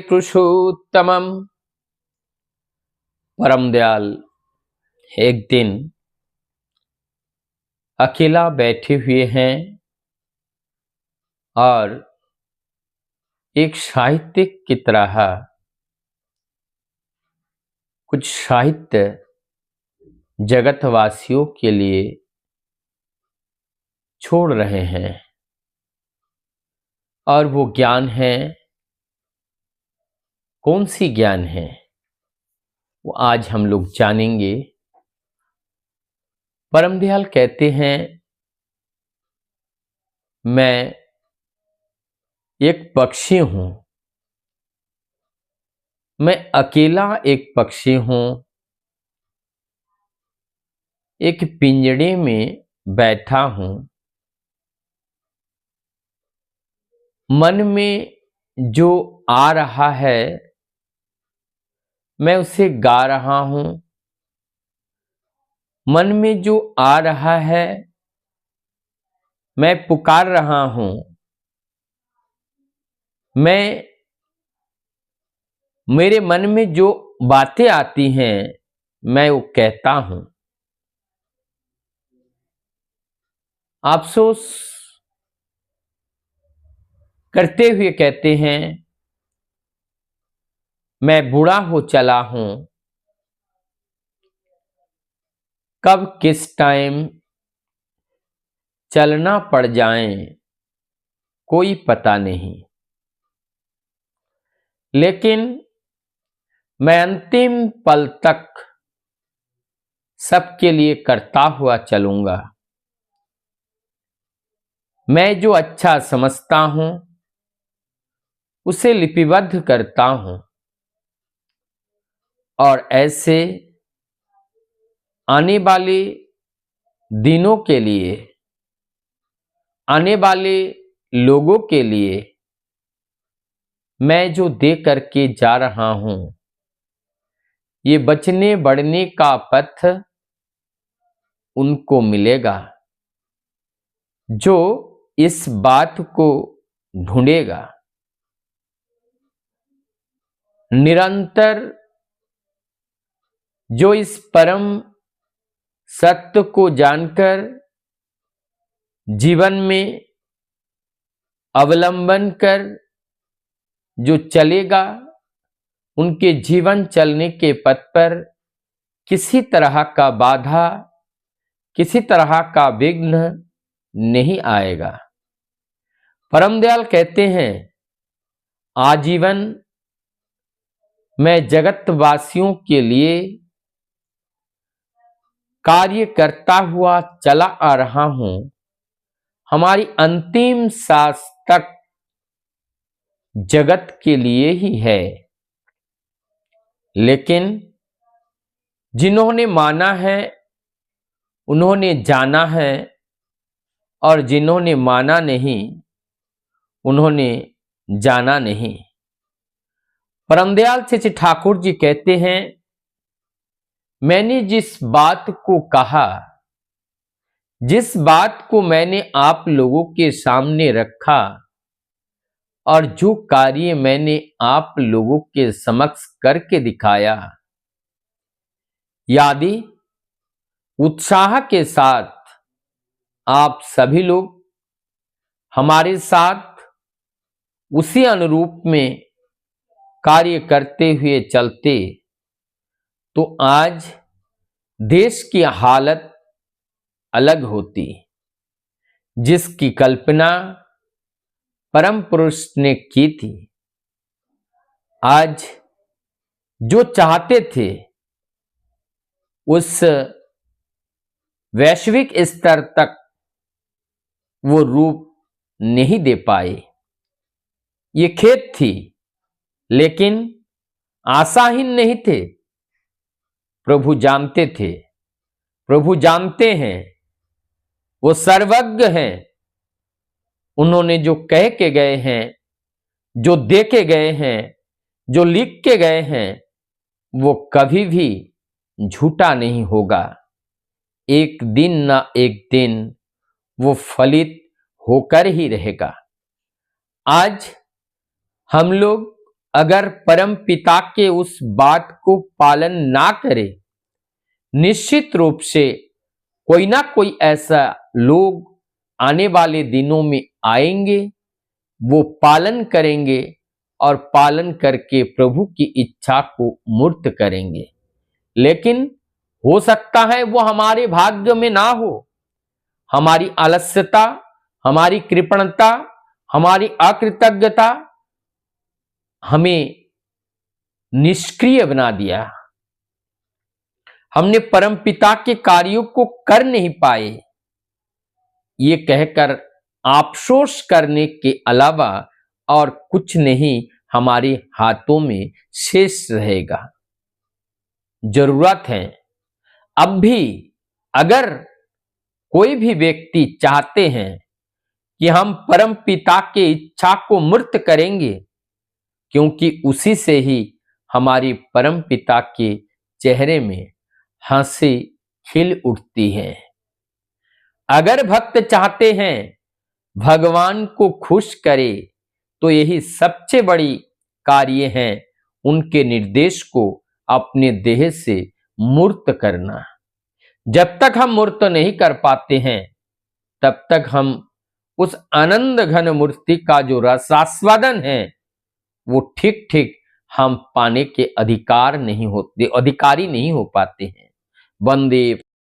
पुरुषोत्तमम। परम दयाल एक दिन अकेला बैठे हुए हैं और एक साहित्यिक की तरह कुछ साहित्य जगतवासियों के लिए छोड़ रहे हैं और वो ज्ञान है, कौन सी ज्ञान है वो आज हम लोग जानेंगे। परम दयाल कहते हैं, मैं एक पक्षी हूं, मैं अकेला एक पक्षी हूं, एक पिंजड़े में बैठा हूं। मन में जो आ रहा है मैं उसे गा रहा हूं। मन में जो आ रहा है मैं पुकार रहा हूं। मेरे मन में जो बातें आती हैं मैं वो कहता हूं। अफसोस करते हुए कहते हैं, मैं बूढ़ा हो चला हूं, कब किस टाइम चलना पड़ जाए कोई पता नहीं, लेकिन मैं अंतिम पल तक सबके लिए करता हुआ चलूंगा। मैं जो अच्छा समझता हूं उसे लिपिबद्ध करता हूं और ऐसे आने वाले दिनों के लिए, आने वाले लोगों के लिए मैं जो दे करके जा रहा हूं, ये बचने बढ़ने का पथ उनको मिलेगा जो इस बात को ढूंढेगा। निरंतर जो इस परम सत्य को जानकर जीवन में अवलंबन कर जो चलेगा, उनके जीवन चलने के पथ पर किसी तरह का बाधा, किसी तरह का विघ्न नहीं आएगा। परम दयाल कहते हैं, आजीवन मैं जगतवासियों के लिए कार्य करता हुआ चला आ रहा हूं। हमारी अंतिम सांस तक जगत के लिए ही है, लेकिन जिन्होंने माना है उन्होंने जाना है और जिन्होंने माना नहीं उन्होंने जाना नहीं। परम दयाल श्री ठाकुर जी कहते हैं, मैंने जिस बात को कहा, जिस बात को मैंने आप लोगों के सामने रखा और जो कार्य मैंने आप लोगों के समक्ष करके दिखाया, यदि उत्साह के साथ आप सभी लोग हमारे साथ उसी अनुरूप में कार्य करते हुए चलते तो आज देश की हालत अलग होती, जिसकी कल्पना परम पुरुष ने की थी। आज जो चाहते थे उस वैश्विक स्तर तक वो रूप नहीं दे पाए। ये खेद थी, लेकिन आशाहीन नहीं थे। प्रभु जानते थे, प्रभु जानते हैं, वो सर्वज्ञ हैं। उन्होंने जो कह के गए हैं, जो दे के गए हैं, जो लिख के गए हैं, वो कभी भी झूठा नहीं होगा। एक दिन ना एक दिन वो फलित होकर ही रहेगा। आज हम लोग अगर परम पिता के उस बात को पालन ना करे, निश्चित रूप से कोई ना कोई ऐसा लोग आने वाले दिनों में आएंगे, वो पालन करेंगे और पालन करके प्रभु की इच्छा को मूर्त करेंगे। लेकिन हो सकता है वो हमारे भाग्य में ना हो। हमारी आलस्यता, हमारी कृपणता, हमारी अकृतज्ञता हमें निष्क्रिय बना दिया। हमने परम पिता के कार्यों को कर नहीं पाए। ये कहकर अफसोस करने के अलावा और कुछ नहीं हमारे हाथों में शेष रहेगा। जरूरत है अब भी, अगर कोई भी व्यक्ति चाहते हैं कि हम परम पिता के इच्छा को मूर्त करेंगे, क्योंकि उसी से ही हमारी परम पिता के चेहरे में हंसी खिल उठती है। अगर भक्त चाहते हैं भगवान को खुश करे, तो यही सबसे बड़ी कार्य है उनके निर्देश को अपने देह से मूर्त करना। जब तक हम मूर्त नहीं कर पाते हैं, तब तक हम उस आनंद घन मूर्ति का जो रसास्वादन है, वो ठीक ठीक हम पाने के अधिकारी नहीं हो पाते हैं। वंदे